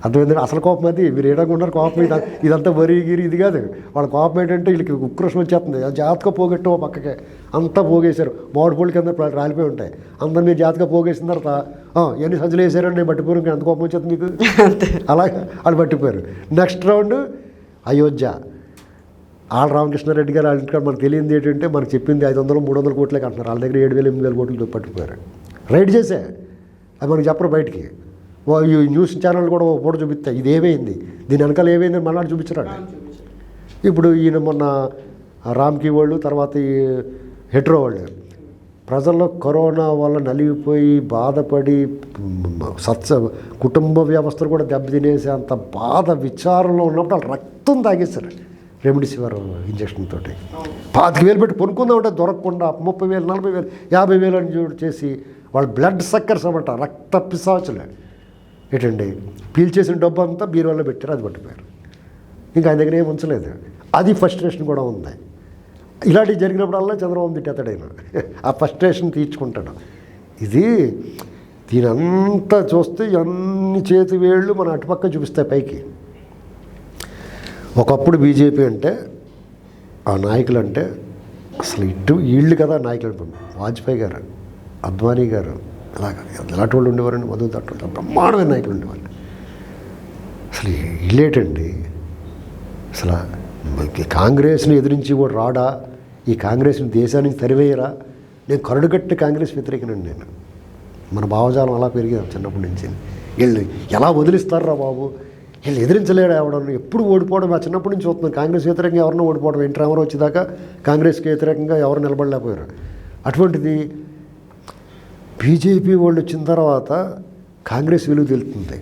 అర్థమైంది అసలు కోపం అది. మీరు ఏడాకున్నారు కోపం, ఇదంతా వరి గిరి ఇది కాదు. వాళ్ళ కోపం ఏంటంటే వీళ్ళకి ఉక్రోషం వచ్చేస్తుంది. జాతక పోగొట్టు పక్కకే అంతా పోగేశారు. మామిడి పూల కింద రాలిపోయి ఉంటాయి. అందరు మీరు జాతక పోగేసిన తర్వాత ఎన్ని సంచులు వేసారని నేను పట్టిపోయారు. ఎంత కోపం వచ్చేస్తుంది మీకు. అలాగే వాళ్ళు పట్టిపోయారు. Next round Ayodhya. ఆళ్ళ రామకృష్ణారెడ్డి గారు వాళ్ళ ఇంటికాడ మనకు తెలియంది ఏంటంటే, మనకు చెప్పింది 500-300 కోట్లే అంటున్నారు. వాళ్ళ దగ్గర 7,000-8,000 కోట్లు పట్టుకుపోయారు. రైడ్ చేసే అది మనకు చెప్పరు బయటికి. ఈ న్యూస్ ఛానల్ కూడా ఫోటో చూపిస్తాయి, ఇది ఏమైంది, దీని వెనకాల ఏమైందని మళ్ళీ చూపించరాడు. ఇప్పుడు ఈయన మొన్న రామ్కి వాళ్ళు, తర్వాత ఈ హెట్రో వాళ్ళు ప్రజలు కరోనా వల్ల నలిగిపోయి బాధపడి కుటుంబ వ్యవస్థలు కూడా దెబ్బతినేసి అంత బాధ విచారంలో ఉన్నప్పుడు వాళ్ళు రక్తం తాగేశారు రెమ్డెసివిర్ ఇంజక్షన్ తోటి 25,000 పెట్టి కొనుక్కుందామంటే దొరకకుండా 30,000 40,000 50,000 అని చేసి వాళ్ళు బ్లడ్ సక్కర్స్ అన్నమాట, రక్త పిశాచులే ఏంటండి. పీల్చేసిన డబ్బు అంతా బీరువాలో పెట్టారు, అది పట్టిపోయారు. ఇంకా ఆయన దగ్గర ఏమి ఉంచలేదు. అది ఫ్రస్ట్రేషన్ కూడా ఉంది. ఇలాంటివి జరిగినప్పుడల్లా చంద్రబాబు తిట్టేతాడైనా ఆ ఫ్రస్ట్రేషన్ తీర్చుకుంటాడు. ఇది దీనంతా చూస్తే అన్ని చేతి వేళ్ళు మన అటుపక్క చూపిస్తాయి పైకి. ఒకప్పుడు బీజేపీ అంటే ఆ నాయకులు అంటే అసలు వీళ్ళు కదా నాయకులు. వాజ్పేయి గారు, అద్వానీ గారు, ఇలాంటి వాళ్ళు ఉండేవారండి. మధు తట్టు బ్రహ్మాండమైన నాయకులు ఉండేవాళ్ళు. అసలు వీళ్ళేటండి అసలు కాంగ్రెస్ని ఎదిరించి కూడా రాడా, ఈ కాంగ్రెస్ని దేశానికి తరివేయరా. నేను కరడుగట్టి కాంగ్రెస్ వ్యతిరేకనండి. నేను మన భావజాలం అలా పెరిగాం చిన్నప్పటి నుంచి. వీళ్ళు ఎలా వదిలిస్తారా బాబు, వీళ్ళు ఎదిరించలేడు ఎవడన్నా, ఎప్పుడు ఓడిపోవడం. ఆ చిన్నప్పటి నుంచి చూస్తున్నాను కాంగ్రెస్ వ్యతిరేకంగా ఎవరినో ఓడిపోవడం. ఎన్టీ రామారావు వచ్చేదాకా కాంగ్రెస్కి వ్యతిరేకంగా ఎవరు నిలబడలేకపోయారు. అటువంటిది బీజేపీ వాళ్ళు వచ్చిన తర్వాత కాంగ్రెస్ విలువ తెలుస్తుంది.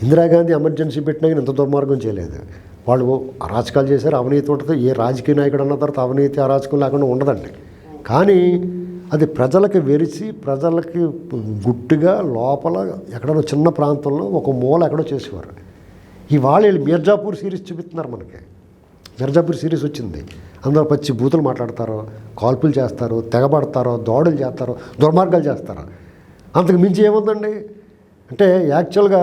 ఇందిరాగాంధీ ఎమర్జెన్సీ పెట్టినా ఇంత దుర్మార్గం చేయలేదు. వాళ్ళు అరాచకాలు చేశారు, అవినీతి ఉంటుంది. ఏ రాజకీయ నాయకుడు అన్న తర్వాత అవినీతి అరాచకం లేకుండా ఉండదండి. కానీ అది ప్రజలకు వెరిచి ప్రజలకి గుట్టుగా లోపల ఎక్కడో చిన్న ప్రాంతంలో ఒక మూల ఎక్కడో చేసేవారు. ఇవాళ వీళ్ళు మిర్జాపూర్ సిరీస్ చూపిస్తున్నారు మనకి. మిర్జాపూర్ సిరీస్ వచ్చింది. అందరూ పచ్చి బూతులు మాట్లాడతారో, కాల్పులు చేస్తారో, తెగబడతారో, దాడులు చేస్తారో, దుర్మార్గాలు చేస్తారో. అంతకు మించి ఏముందండి అంటే యాక్చువల్గా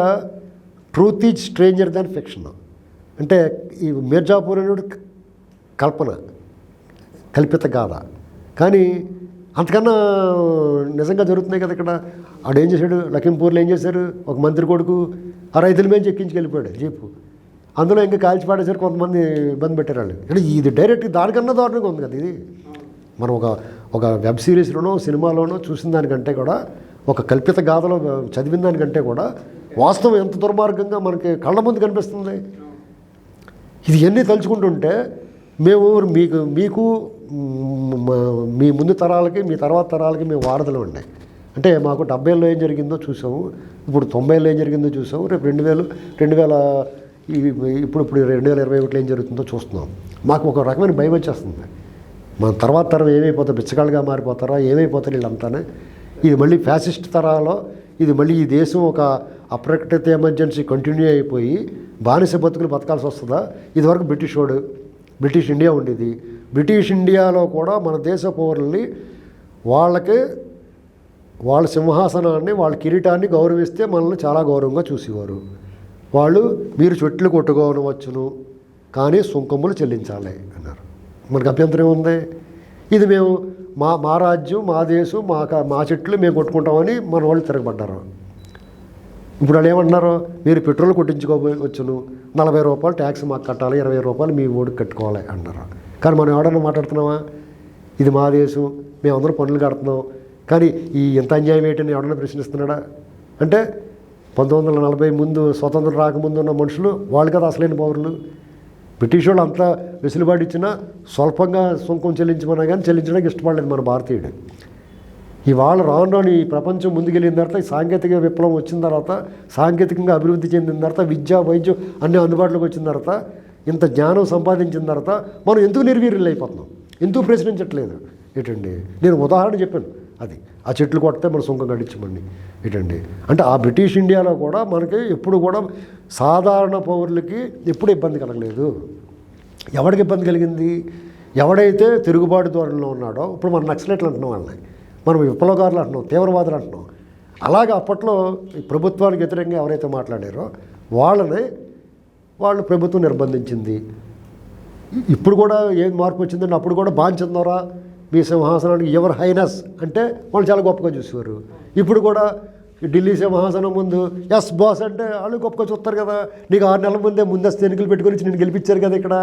truth is stranger than fiction. అంటే ఈ మిర్జాపూర్ అనేది కల్పిత గాథ. కానీ అంతకన్నా నిజంగా జరుగుతున్నాయి కదా ఇక్కడ. ఆడు ఏం చేశాడు, లఖింపూర్లో ఏం చేశారు, ఒక మంత్రి కొడుకు ఆ రైతుల మీద ఎక్కించి వెళ్ళిపోయాడు జీపు. అందులో ఇంకా కాల్చి పాడేసరికి కొంతమంది ఇబ్బంది పెట్టారు వాళ్ళు. అంటే ఇది డైరెక్ట్ దానికన్నా దారుణంగా ఉంది కదా ఇది. మనం ఒక వెబ్ సిరీస్లోనో సినిమాలోనో చూసిన దానికంటే కూడా, ఒక కల్పిత గాథలో చదివిన దానికంటే కూడా వాస్తవం ఎంత దుర్మార్గంగా మనకి కళ్ళ ముందు కనిపిస్తుంది. ఇది ఎన్ని తలుచుకుంటుంటే మేము మీకు మీ ముందు తరాలకి మీ తర్వాత తరాలకి మేము వారధులు ఉన్నాయి. అంటే మాకు 70లో ఏం జరిగిందో చూసాము, ఇప్పుడు 90లో ఏం జరిగిందో చూసాము, రేపు 2021 ఏం జరుగుతుందో చూస్తున్నాం. మాకు ఒక రకమైన భయం వచ్చేస్తుంది. మన తర్వాత తరం ఏమైపోతారు, బిచ్చగాళ్ళుగా మారిపోతారా, ఏమైపోతారు వీళ్ళంతానే. ఇది మళ్ళీ ఫ్యాసిస్ట్ తరాలో ఇది మళ్ళీ ఈ దేశం ఒక అప్రకటిత ఎమర్జెన్సీ కంటిన్యూ అయిపోయి బానిస బతుకులు బతకాల్సి వస్తుందా. ఇదివరకు బ్రిటిష్ ఇండియా ఉండేది. బ్రిటిష్ ఇండియాలో కూడా మన దేశ పౌరుల్ని వాళ్ళ సింహాసనాన్ని, వాళ్ళ కిరీటాన్ని గౌరవిస్తే మనల్ని చాలా గౌరవంగా చూసేవారు. వాళ్ళు మీరు చెట్లు కొట్టుకోవచ్చును కానీ సుంకములు చెల్లించాలి అన్నారు. మనకు అభ్యంతరం ఉంది. ఇది మేము మా రాజ్యం, మా దేశం, మా చెట్లు మేము కొట్టుకుంటామని మన వాళ్ళు తిరగబడ్డారు. ఇప్పుడు వాళ్ళు ఏమంటున్నారు, మీరు పెట్రోల్ కొట్టించుకోవచ్చును, 40 రూపాయలు ట్యాక్స్ మాకు కట్టాలి, 20 రూపాయలు మీ ఓడికి కట్టుకోవాలి అన్నారు. కానీ మనం ఎవడన్నా మాట్లాడుతున్నామా, ఇది మా దేశం, మేమందరం పన్నులు కడుతున్నాం, కానీ ఈ ఎంత అన్యాయం ఏంటని ఎవడన్నా ప్రశ్నిస్తున్నాడా? అంటే 1940 ముందు స్వతంత్రం రాకముందు ఉన్న మనుషులు వాళ్ళు కదా అసలైన పౌరులు. బ్రిటిష్ వాళ్ళు అంతా వెసులుబాటు ఇచ్చినా స్వల్పంగా సుంకం చెల్లించమన్నా కానీ చెల్లించడానికి ఇష్టపడలేదు మన భారతీయుడు. ఇవాళ రాను ఈ ప్రపంచం ముందుకెళ్ళిన తర్వాత, ఈ సాంకేతిక విప్లవం వచ్చిన తర్వాత, సాంకేతికంగా అభివృద్ధి చెందిన తర్వాత, విద్య వైద్యం అన్నీ అందుబాటులోకి వచ్చిన తర్వాత, ఇంత జ్ఞానం సంపాదించిన తర్వాత మనం ఎందుకు నిర్వీర్యులు అయిపోతున్నాం, ఎందుకు ప్రశ్నించట్లేదు ఏంటండి. నేను ఉదాహరణ చెప్పాను, అది ఆ చెట్లు కొడితే మన సుంకం కట్టించమండి ఏంటండి. అంటే ఆ బ్రిటిష్ ఇండియాలో కూడా మనకి ఎప్పుడు కూడా సాధారణ పౌరులకి ఎప్పుడు ఇబ్బంది కలగలేదు. ఎవరికి ఇబ్బంది కలిగింది, ఎవడైతే తిరుగుబాటు ధోరణిలో ఉన్నాడో, ఇప్పుడు మనం నక్సలైట్లు అంటున్నాం వాళ్ళని, మనం విప్లవకారులు అంటున్నాం, తీవ్రవాదులు అంటున్నాం. అలాగే అప్పట్లో ప్రభుత్వానికి వ్యతిరేకంగా ఎవరైతే మాట్లాడారో వాళ్ళు ప్రభుత్వం నిర్బంధించింది. ఇప్పుడు కూడా ఏం మార్పు వచ్చిందంటే, అప్పుడు కూడా బాంచందోరా మీ సింహాసనానికి ఎవర్ హైనస్ అంటే వాళ్ళు చాలా గొప్పగా చూసేవారు. ఇప్పుడు కూడా ఢిల్లీ సింహాసనం ముందు ఎస్ బాస్ అంటే వాళ్ళు గొప్పగా చూస్తారు కదా. నీకు 6 నెలల ముందస్తు ఎన్నికలు పెట్టుకొని నేను గెలిపించారు కదా, ఇక్కడ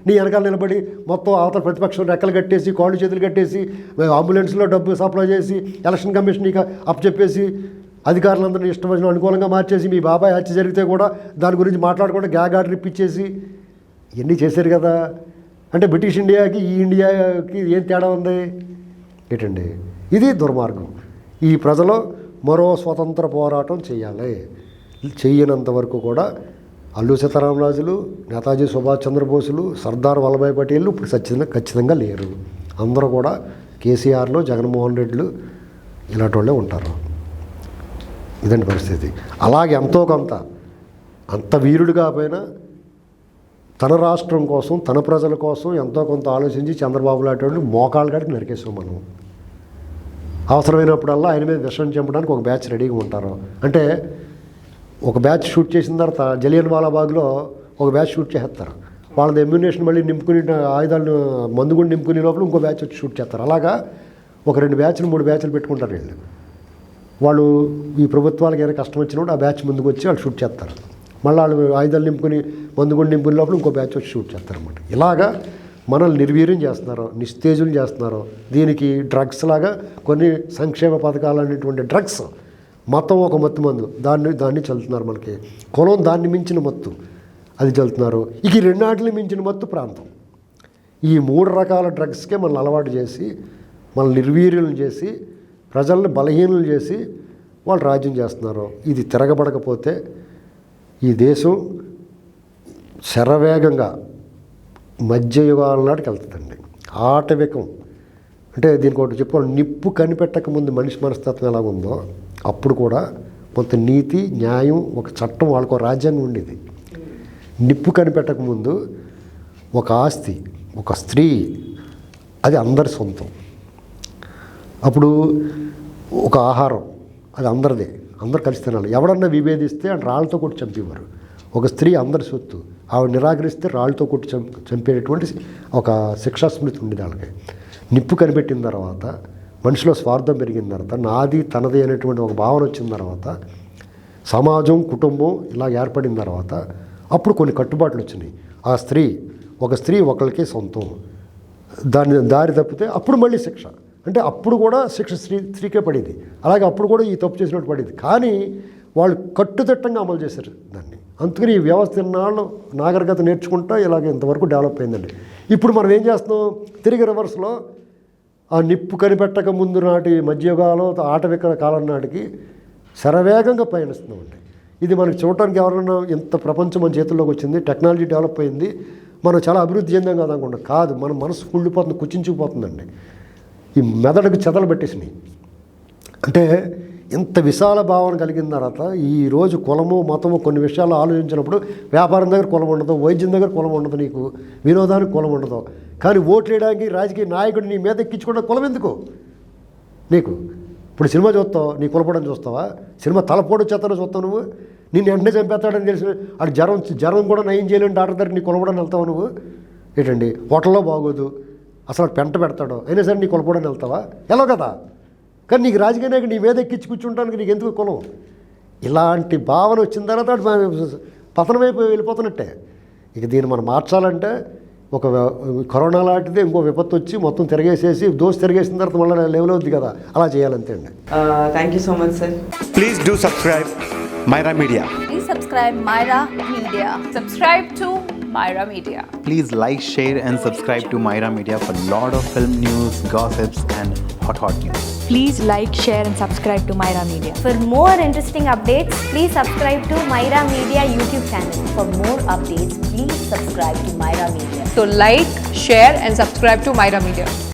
నీ వెనకాల నిలబడి మొత్తం అవతల ప్రతిపక్షం రెక్కలు కట్టేసి, కాళ్ళు చేతులు కట్టేసి, అంబులెన్స్లో డబ్బు సప్లై చేసి, ఎలక్షన్ కమిషన్ ఇక అప్పచెప్పేసి, అధికారులందరినీ ఇష్టం వచ్చిన అనుకూలంగా మార్చేసి, మీ బాబాయ్ హత్య జరిగితే కూడా దాని గురించి మాట్లాడకుండా గ్యాగ్ ఆర్డర్ ఇప్పించేసి ఇవన్నీ చేశారు కదా. అంటే బ్రిటిష్ ఇండియాకి ఈ ఇండియాకి ఏం తేడా ఉంది ఏంటండి. ఇది దుర్మార్గం. ఈ ప్రజలు మరో స్వతంత్ర పోరాటం చేయాలి. చెయ్యనంత వరకు కూడా అల్లు సీతారామరాజులు, నేతాజీ సుభాష్ చంద్రబోసులు, సర్దార్ వల్లభాయ్ పటేళ్ళు ఇప్పుడు ఖచ్చితంగా లేరు. అందరూ కూడా కేసీఆర్లు, జగన్మోహన్ రెడ్డిలు ఇలాంటి వాళ్ళే ఉంటారు. ఇదండి పరిస్థితి. అలాగే ఎంతో కొంత అంత వీరుడు కాకపోయినా తన రాష్ట్రం కోసం, తన ప్రజల కోసం ఎంతో కొంత ఆలోచించి చంద్రబాబు లాంటి వాళ్ళు మోకాళ్ళ కాడికి నరికేసాం మనం. అవసరమైనప్పుడల్లా ఆయన మీద విషయం చంపడానికి ఒక బ్యాచ్ రెడీగా ఉంటారు. అంటే ఒక బ్యాచ్ షూట్ చేసిన తర్వాత జలియన్ వాలాబాగ్లో ఒక బ్యాచ్ షూట్ చేస్తారు. వాళ్ళది ఎమ్యునేషన్ మళ్ళీ నింపుకుని ఆయుధాలను మందుగుండి నింపుకునే లోపల ఇంకో బ్యాచ్ వచ్చి షూట్ చేస్తారు. అలాగా ఒక 2 బ్యాచ్లు 3 బ్యాచ్లు పెట్టుకుంటారు వీళ్ళు. వాళ్ళు ఈ ప్రభుత్వాలకు ఏదైనా కష్టం వచ్చినప్పుడు ఆ బ్యాచ్ ముందుకు వచ్చి వాళ్ళు షూట్ చేస్తారు. మళ్ళీ వాళ్ళు ఆయుధాలు నింపుకుని మందుగుండి నింపుకునే లోపల ఇంకో బ్యాచ్ వచ్చి షూట్ చేస్తారన్నమాట. ఇలాగా మనల్ని నిర్వీర్యం చేస్తున్నారు, నిస్తేజులు చేస్తున్నారు. దీనికి డ్రగ్స్ లాగా కొన్ని సంక్షేమ పథకాలు అనేటువంటి డ్రగ్స్, మతం ఒక మత్తు మందు, దాన్ని చల్లుతున్నారు. మనకి కులం దాన్ని మించిన మత్తు అది చల్లుతున్నారు. ఇక ఈ 2 ఆటలు మించిన మత్తు ప్రాంతం. ఈ 3 రకాల డ్రగ్స్కే మనల్ని అలవాటు చేసి, మనల్ని నిర్వీర్యులను చేసి, ప్రజల్ని బలహీనులు చేసి వాళ్ళు రాజ్యం చేస్తున్నారు. ఇది తిరగబడకపోతే ఈ దేశం శరవేగంగా మధ్యయుగాల నాటికి వెళ్తుందండి. ఆటవికం అంటే దీనికి ఒకటి చెప్పుకోవాలి. నిప్పు కనిపెట్టక ముందు మనిషి మనస్తత్వం ఎలా ఉందో అప్పుడు కూడా కొంత నీతి, న్యాయం, ఒక చట్టం, వాళ్ళకు ఒక రాజ్యాంగం ఉండేది. నిప్పు కనిపెట్టక ముందు ఒక ఆస్తి, ఒక స్త్రీ, అది అందరి సొంతం. అప్పుడు ఒక ఆహారం అది అందరిదే, అందరు కలిసి తినాలి. ఎవడన్నా విభేదిస్తే అని రాళ్ళతో కొట్టి చంపేవారు. ఒక స్త్రీ అందరి సొత్తు, ఆవిడ నిరాకరిస్తే రాళ్ళతో కొట్టి చంపేటటువంటి ఒక శిక్షా స్మృతి ఉండేది వాళ్ళకి. నిప్పు కనిపెట్టిన తర్వాత, మనిషిలో స్వార్థం పెరిగిన తర్వాత, నాది తనది అనేటువంటి ఒక భావన వచ్చిన తర్వాత, సమాజం, కుటుంబం ఇలా ఏర్పడిన తర్వాత అప్పుడు కొన్ని కట్టుబాట్లు వచ్చినాయి. ఆ స్త్రీ, ఒక స్త్రీ ఒకరికే సొంతం, దారి తప్పితే అప్పుడు మళ్ళీ శిక్ష. అంటే అప్పుడు కూడా శిక్ష స్త్రీకే పడేది. అలాగే అప్పుడు కూడా ఈ తప్పు చేసినట్టు పడేది. కానీ వాళ్ళు కట్టుదిట్టంగా అమలు చేశారు దాన్ని. అందుకని ఈ వ్యవస్థ ఇన్నాళ్ళు నాగరికత నేర్చుకుంటా ఇలాగ ఇంతవరకు డెవలప్ అయిందండి. ఇప్పుడు మనం ఏం చేస్తున్నాం, తిరిగి రివర్స్లో ఆ నిప్పు కనిపెట్టక ముందు నాటి మధ్యయుగాలు, ఆటవిక కాలం నాటికి శరవేగంగా పయనిస్తున్నామండి. ఇది మనకి చూడటానికి ఎవరైనా ఇంత ప్రపంచం మన చేతుల్లోకి వచ్చింది, టెక్నాలజీ డెవలప్ అయింది, మనం చాలా అభివృద్ధి చెందాం కదా అనుకుంటాం. కాదు, మన మనసు కుళ్ళిపోతుంది, కుచించుకుపోతుందండి. ఈ మెదడుకు చెదలు పెట్టేసినాయి. అంటే ఇంత విశాల భావన కలిగిన తర్వాత ఈరోజు కులము, మతము కొన్ని విషయాలు ఆలోచించినప్పుడు వ్యాపారం దగ్గర కులం ఉండదు, వైద్యం దగ్గర కులం ఉండదు, నీకు వినోదానికి కులం ఉండదు. కానీ ఓట్లు వేయడానికి రాజకీయ నాయకుడు నీ మీద ఎక్కించుకోవడం కులం ఎందుకు నీకు? ఇప్పుడు సినిమా చూస్తావు, నీ కులపడం చూస్తావా? సినిమా తలపోడు చెత్తలో చూస్తావు నువ్వు? నిన్ను వెంటనే చంపేస్తాడని తెలిసి అటు జ్వరం కూడా నయం చేయలేని డాక్టర్ దగ్గర నీ కులపడానికి వెళ్తావు నువ్వు? ఏంటండి, హోటల్లో బాగోదు, అసలు పెంట పెడతాడు, అయినా సరే నీ కులపడానికి వెళ్తావా? ఎలా కదా. కానీ నీకు రాజకీయ నాయకుడు నీ మీద ఎక్కించి కూర్చుంటానికి నీకు ఎందుకు కులం? ఇలాంటి భావన వచ్చిన తర్వాత పతనమైపోయి వెళ్ళిపోతున్నట్టే. ఇక దీన్ని మనం మార్చాలంటే ఒక కరోనా లాంటిది ఇంకో విపత్తు వచ్చి మొత్తం తిరగేసేసి దోసి తిరగేసిన తర్వాత మళ్ళీ లెవెల్ అవుద్ది కదా, అలా చేయాలంతే అండి. Thank you so much sir. Please do subscribe Myra Media. Please subscribe Myra Media. Subscribe to Myra Media. Please like, share and subscribe to Myra Media for lot of film news, gossips and hot news. Please like, share and subscribe to Myra Media. For more interesting updates, please subscribe to Myra Media YouTube channel. For more updates, please subscribe to Myra Media. So like, share and subscribe to Myra Media.